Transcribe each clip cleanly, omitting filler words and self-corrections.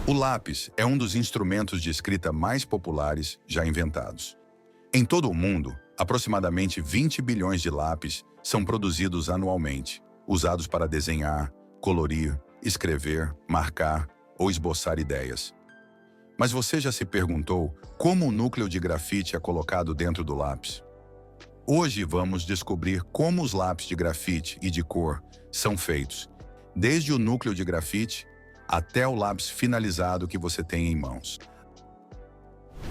O lápis é um dos instrumentos de escrita mais populares já inventados. Em todo o mundo, aproximadamente 20 bilhões de lápis são produzidos anualmente, usados para desenhar, colorir, escrever, marcar ou esboçar ideias. Mas você já se perguntou como o núcleo de grafite é colocado dentro do lápis? Hoje vamos descobrir como os lápis de grafite e de cor são feitos, desde o núcleo de grafite até o lápis finalizado que você tem em mãos.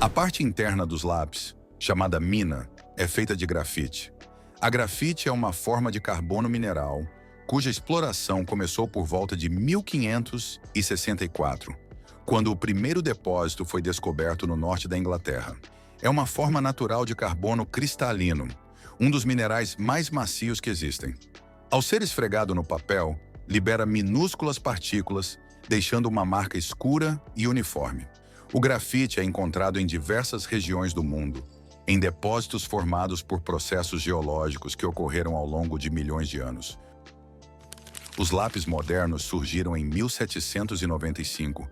A parte interna dos lápis, chamada mina, é feita de grafite. A grafite é uma forma de carbono mineral, cuja exploração começou por volta de 1564, quando o primeiro depósito foi descoberto no norte da Inglaterra. É uma forma natural de carbono cristalino, um dos minerais mais macios que existem. Ao ser esfregado no papel, libera minúsculas partículas, deixando uma marca escura e uniforme. O grafite é encontrado em diversas regiões do mundo, em depósitos formados por processos geológicos que ocorreram ao longo de milhões de anos. Os lápis modernos surgiram em 1795,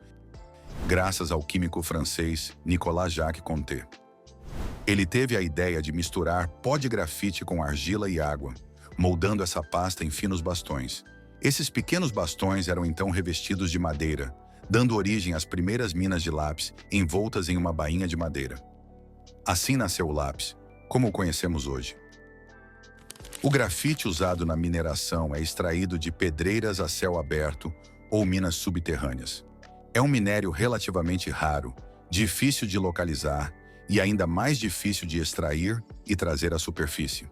graças ao químico francês Nicolas Jacques Conté. Ele teve a ideia de misturar pó de grafite com argila e água, moldando essa pasta em finos bastões. Esses pequenos bastões eram então revestidos de madeira, dando origem às primeiras minas de lápis envoltas em uma bainha de madeira. Assim nasceu o lápis, como o conhecemos hoje. O grafite usado na mineração é extraído de pedreiras a céu aberto ou minas subterrâneas. É um minério relativamente raro, difícil de localizar e ainda mais difícil de extrair e trazer à superfície.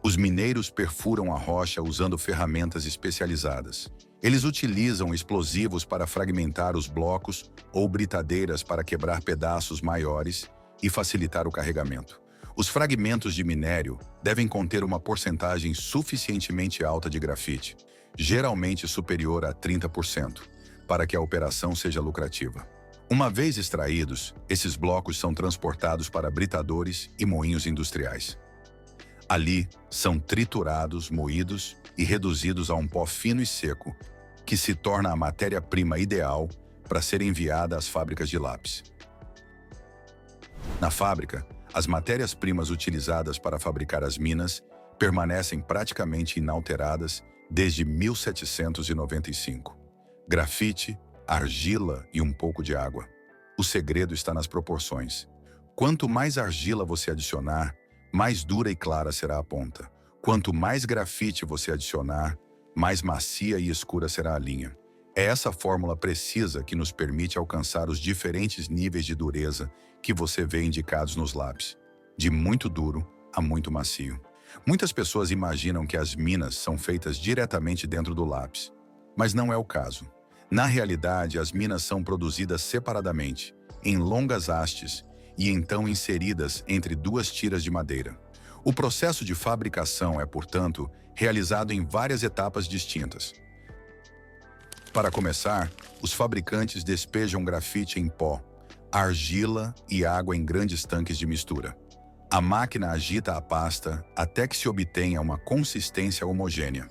Os mineiros perfuram a rocha usando ferramentas especializadas. Eles utilizam explosivos para fragmentar os blocos ou britadeiras para quebrar pedaços maiores e facilitar o carregamento. Os fragmentos de minério devem conter uma porcentagem suficientemente alta de grafite, geralmente superior a 30%, para que a operação seja lucrativa. Uma vez extraídos, esses blocos são transportados para britadores e moinhos industriais. Ali, são triturados, moídos e reduzidos a um pó fino e seco, que se torna a matéria-prima ideal para ser enviada às fábricas de lápis. Na fábrica, as matérias-primas utilizadas para fabricar as minas permanecem praticamente inalteradas desde 1795. Grafite, argila e um pouco de água. O segredo está nas proporções. Quanto mais argila você adicionar, mais dura e clara será a ponta. Quanto mais grafite você adicionar, mais macia e escura será a linha. É essa fórmula precisa que nos permite alcançar os diferentes níveis de dureza que você vê indicados nos lápis, de muito duro a muito macio. Muitas pessoas imaginam que as minas são feitas diretamente dentro do lápis, mas não é o caso. Na realidade, as minas são produzidas separadamente, em longas hastes, e então inseridas entre duas tiras de madeira. O processo de fabricação é, portanto, realizado em várias etapas distintas. Para começar, os fabricantes despejam grafite em pó, argila e água em grandes tanques de mistura. A máquina agita a pasta até que se obtenha uma consistência homogênea.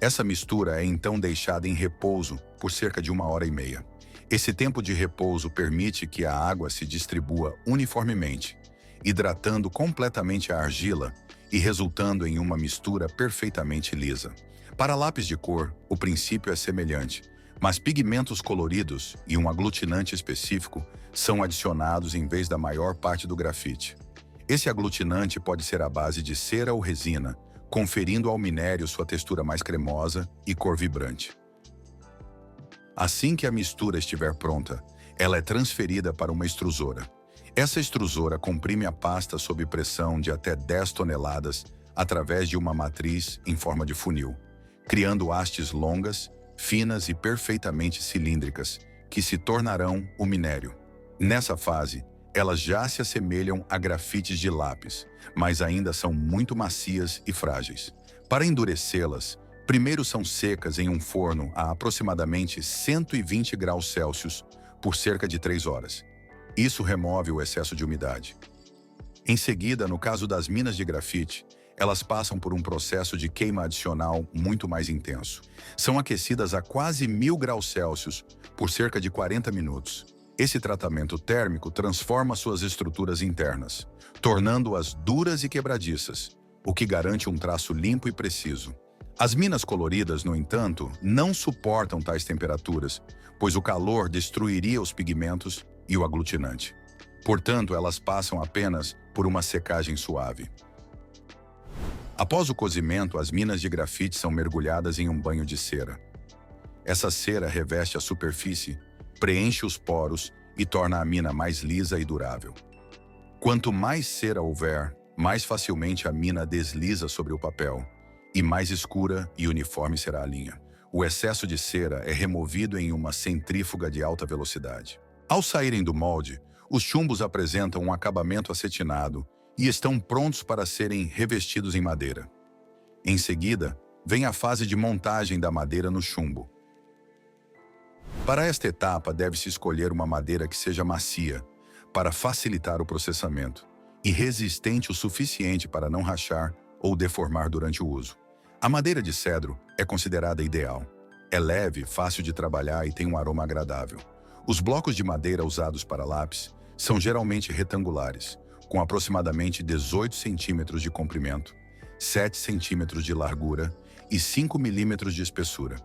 Essa mistura é então deixada em repouso por cerca de 1h30. Esse tempo de repouso permite que a água se distribua uniformemente, hidratando completamente a argila e resultando em uma mistura perfeitamente lisa. Para lápis de cor, o princípio é semelhante, mas pigmentos coloridos e um aglutinante específico são adicionados em vez da maior parte do grafite. Esse aglutinante pode ser à base de cera ou resina, conferindo ao minério sua textura mais cremosa e cor vibrante. Assim que a mistura estiver pronta, ela é transferida para uma extrusora. Essa extrusora comprime a pasta sob pressão de até 10 toneladas através de uma matriz em forma de funil, criando hastes longas, finas e perfeitamente cilíndricas, que se tornarão o minério. Nessa fase, elas já se assemelham a grafites de lápis, mas ainda são muito macias e frágeis. Para endurecê-las, primeiro são secas em um forno a aproximadamente 120 graus Celsius por cerca de 3 horas. Isso remove o excesso de umidade. Em seguida, no caso das minas de grafite, elas passam por um processo de queima adicional muito mais intenso. São aquecidas a quase 1000 graus Celsius por cerca de 40 minutos. Esse tratamento térmico transforma suas estruturas internas, tornando-as duras e quebradiças, o que garante um traço limpo e preciso. As minas coloridas, no entanto, não suportam tais temperaturas, pois o calor destruiria os pigmentos e o aglutinante. Portanto, elas passam apenas por uma secagem suave. Após o cozimento, as minas de grafite são mergulhadas em um banho de cera. Essa cera reveste a superfície, preenche os poros e torna a mina mais lisa e durável. Quanto mais cera houver, mais facilmente a mina desliza sobre o papel, e mais escura e uniforme será a linha. O excesso de cera é removido em uma centrífuga de alta velocidade. Ao saírem do molde, os chumbos apresentam um acabamento acetinado e estão prontos para serem revestidos em madeira. Em seguida, vem a fase de montagem da madeira no chumbo. Para esta etapa, deve-se escolher uma madeira que seja macia, para facilitar o processamento, e resistente o suficiente para não rachar ou deformar durante o uso. A madeira de cedro é considerada ideal. É leve, fácil de trabalhar e tem um aroma agradável. Os blocos de madeira usados para lápis são geralmente retangulares, com aproximadamente 18 centímetros de comprimento, 7 centímetros de largura e 5 milímetros de espessura.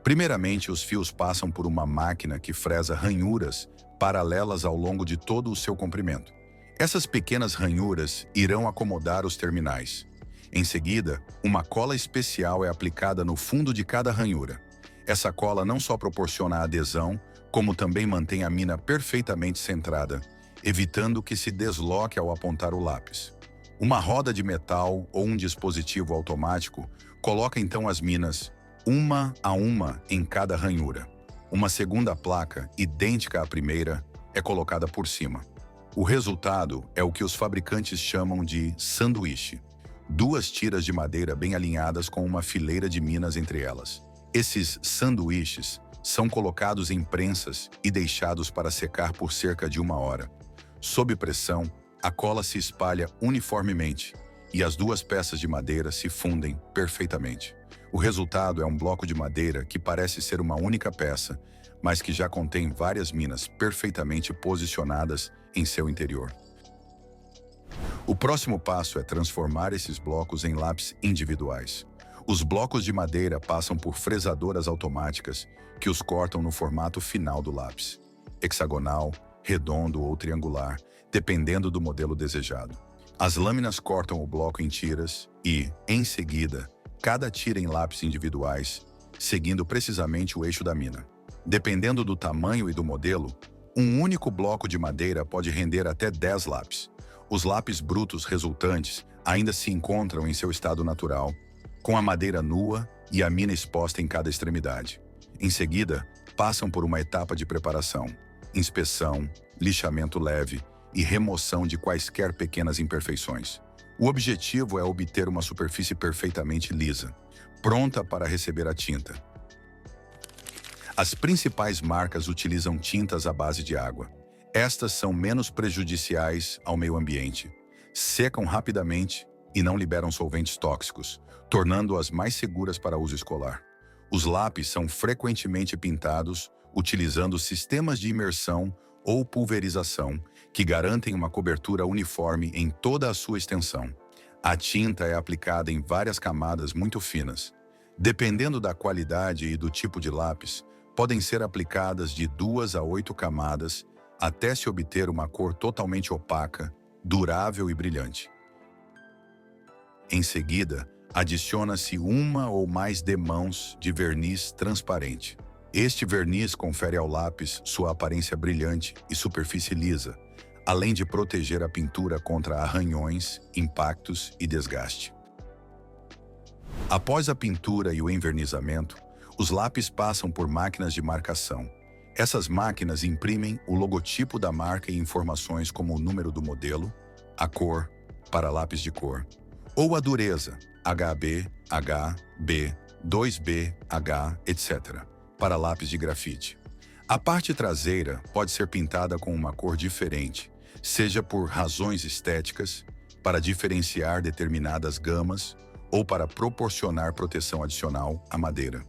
Primeiramente, os fios passam por uma máquina que fresa ranhuras paralelas ao longo de todo o seu comprimento. Essas pequenas ranhuras irão acomodar os terminais. Em seguida, uma cola especial é aplicada no fundo de cada ranhura. Essa cola não só proporciona adesão, como também mantém a mina perfeitamente centrada, evitando que se desloque ao apontar o lápis. Uma roda de metal ou um dispositivo automático coloca então as minas, uma a uma em cada ranhura. Uma segunda placa, idêntica à primeira, é colocada por cima. O resultado é o que os fabricantes chamam de sanduíche. Duas tiras de madeira bem alinhadas com uma fileira de minas entre elas. Esses sanduíches são colocados em prensas e deixados para secar por cerca de 1 hora. Sob pressão, a cola se espalha uniformemente e as duas peças de madeira se fundem perfeitamente. O resultado é um bloco de madeira que parece ser uma única peça, mas que já contém várias minas perfeitamente posicionadas em seu interior. O próximo passo é transformar esses blocos em lápis individuais. Os blocos de madeira passam por fresadoras automáticas que os cortam no formato final do lápis, hexagonal, redondo ou triangular, dependendo do modelo desejado. As lâminas cortam o bloco em tiras e, em seguida, cada tira em lápis individuais, seguindo precisamente o eixo da mina. Dependendo do tamanho e do modelo, um único bloco de madeira pode render até 10 lápis. Os lápis brutos resultantes ainda se encontram em seu estado natural, com a madeira nua e a mina exposta em cada extremidade. Em seguida, passam por uma etapa de preparação, inspeção, lixamento leve e remoção de quaisquer pequenas imperfeições. O objetivo é obter uma superfície perfeitamente lisa, pronta para receber a tinta. As principais marcas utilizam tintas à base de água. Estas são menos prejudiciais ao meio ambiente, secam rapidamente e não liberam solventes tóxicos, tornando-as mais seguras para uso escolar. Os lápis são frequentemente pintados utilizando sistemas de imersão ou pulverização que garantem uma cobertura uniforme em toda a sua extensão. A tinta é aplicada em várias camadas muito finas. Dependendo da qualidade e do tipo de lápis, podem ser aplicadas de 2 a 8 camadas até se obter uma cor totalmente opaca, durável e brilhante. Em seguida, adiciona-se 1 ou mais demãos de verniz transparente. Este verniz confere ao lápis sua aparência brilhante e superfície lisa, além de proteger a pintura contra arranhões, impactos e desgaste. Após a pintura e o envernizamento, os lápis passam por máquinas de marcação. Essas máquinas imprimem o logotipo da marca e informações como o número do modelo, a cor, para lápis de cor, ou a dureza, HB, HB, 2B, H, etc., para lápis de grafite. A parte traseira pode ser pintada com uma cor diferente, seja por razões estéticas, para diferenciar determinadas gamas ou para proporcionar proteção adicional à madeira.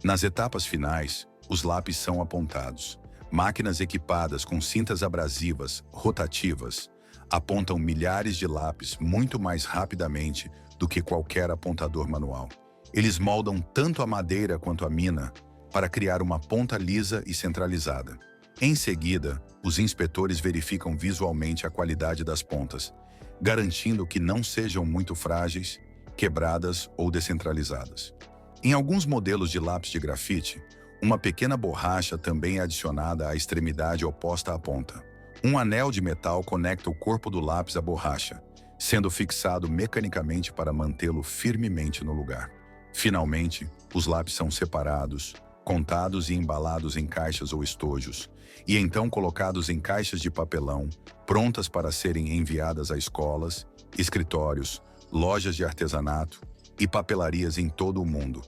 Nas etapas finais, os lápis são apontados, Máquinas equipadas com cintas abrasivas, rotativas, apontam milhares de lápis muito mais rapidamente do que qualquer apontador manual. Eles moldam tanto a madeira quanto a mina para criar uma ponta lisa e centralizada. Em seguida, os inspetores verificam visualmente a qualidade das pontas, garantindo que não sejam muito frágeis, quebradas ou descentralizadas. Em alguns modelos de lápis de grafite, uma pequena borracha também é adicionada à extremidade oposta à ponta. Um anel de metal conecta o corpo do lápis à borracha, sendo fixado mecanicamente para mantê-lo firmemente no lugar. Finalmente, os lápis são separados, contados e embalados em caixas ou estojos, e então colocados em caixas de papelão, prontas para serem enviadas a escolas, escritórios, lojas de artesanato e papelarias em todo o mundo.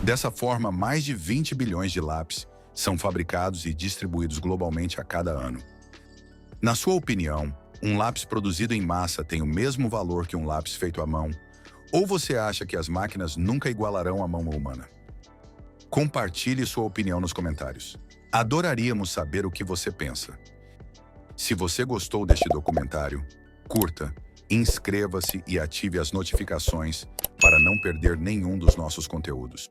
Dessa forma, mais de 20 bilhões de lápis são fabricados e distribuídos globalmente a cada ano. Na sua opinião, um lápis produzido em massa tem o mesmo valor que um lápis feito à mão? Ou você acha que as máquinas nunca igualarão a mão humana? Compartilhe sua opinião nos comentários. Adoraríamos saber o que você pensa. Se você gostou deste documentário, curta, inscreva-se e ative as notificações para não perder nenhum dos nossos conteúdos.